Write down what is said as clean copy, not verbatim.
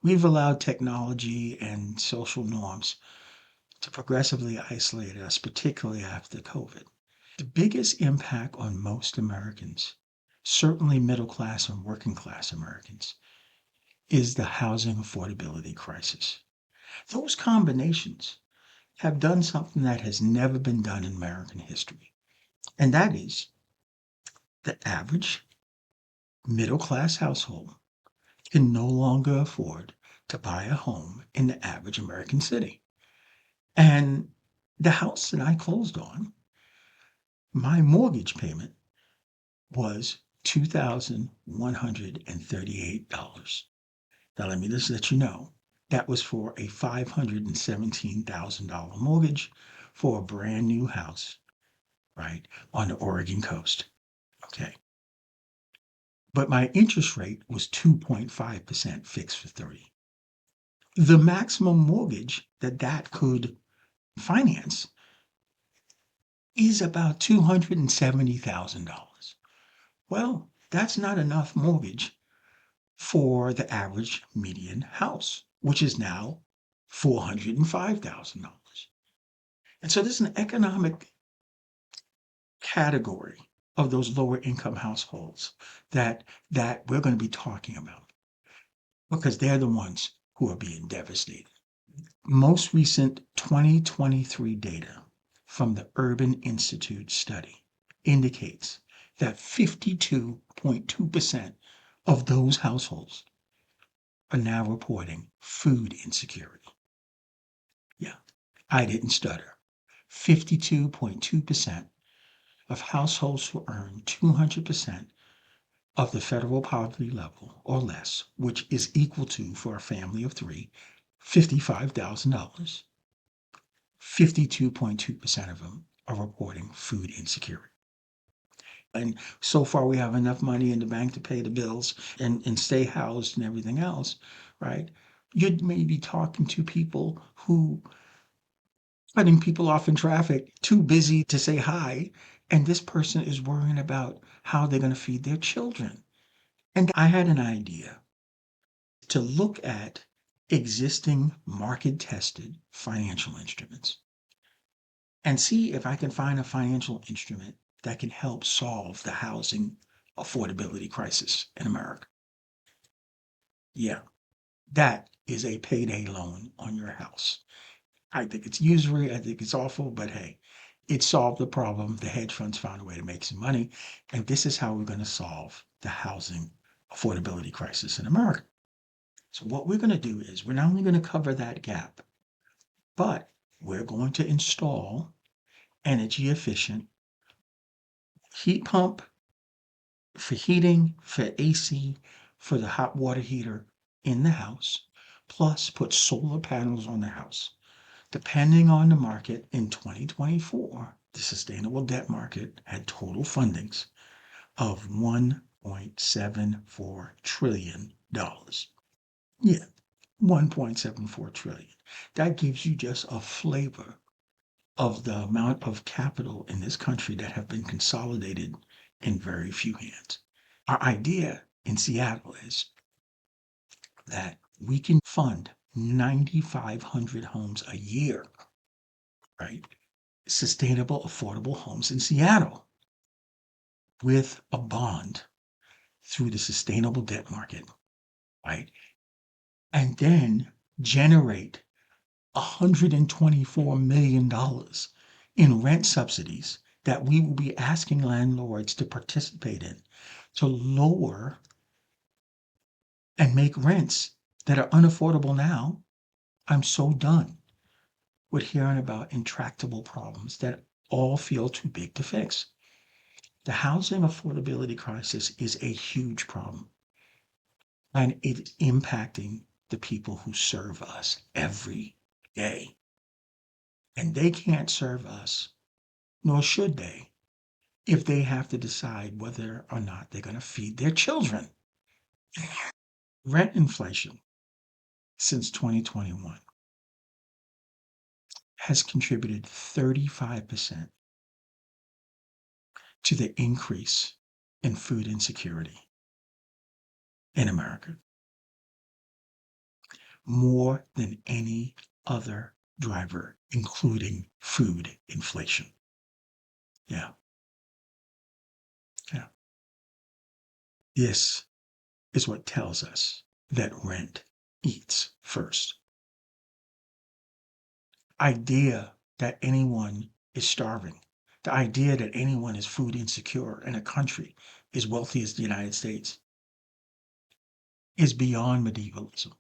We've allowed technology and social norms to progressively isolate us, particularly after COVID. The biggest impact on most Americans, certainly middle class and working class Americans, is the housing affordability crisis. Those combinations have done something that has never been done in American history, and that is the average middle class household can no longer afford to buy a home in the average American city. And the house that I closed on, my mortgage payment was $2,138. Now, let me just let you know that was for a $517,000 mortgage for a brand new house, right, on the Oregon coast. Okay. But my interest rate was 2.5% fixed for 30. The maximum mortgage that could finance is about $270,000. Well, that's not enough mortgage for the average median house, which is now $405,000. And so there's an economic category of those lower income households that we're going to be talking about because they're the ones who are being devastated. Most recent 2023 data from the Urban Institute study indicates that 52.2% of those households are now reporting food insecurity. Yeah, I didn't stutter. 52.2% of households who earn 200% of the federal poverty level or less, which is equal to, for a family of three, $55,000. 52.2% of them are reporting food insecurity. And so far, we have enough money in the bank to pay the bills and stay housed and everything else, right? You'd maybe talking to people who cutting people off in traffic, too busy to say hi, and this person is worrying about how they're going to feed their children. And I had an idea to look at existing market tested financial instruments and see if I can find a financial instrument that can help solve the housing affordability crisis in America. Yeah, that is a payday loan on your house. I think it's usury. I think it's awful, but hey, it solved the problem. The hedge funds found a way to make some money. And this is how we're going to solve the housing affordability crisis in America. So, what we're going to do is we're not only going to cover that gap, but we're going to install energy efficient heat pump for heating, for AC, for the hot water heater in the house, plus put solar panels on the house. Depending on the market in 2024, the sustainable debt market had total fundings of $1.74 trillion. Yeah, 1.74 trillion. That gives you just a flavor of the amount of capital in this country that have been consolidated in very few hands. Our idea in Seattle is that we can fund 9,500 homes a year, right? Sustainable, affordable homes in Seattle with a bond through the sustainable debt market, right? And then generate $124 million in rent subsidies that we will be asking landlords to participate in to lower and make rents that are unaffordable now. I'm so done with hearing about intractable problems that all feel too big to fix. The housing affordability crisis is a huge problem, and it's impacting the people who serve us every day. And they can't serve us, nor should they, if they have to decide whether or not they're going to feed their children. Rent inflation since 2021 has contributed 35% to the increase in food insecurity in America. more than any other driver, including food inflation. Yeah, yeah. This is what tells us that rent eats first. Idea that anyone is starving, the idea that anyone is food insecure in a country as wealthy as the United States is beyond medievalism.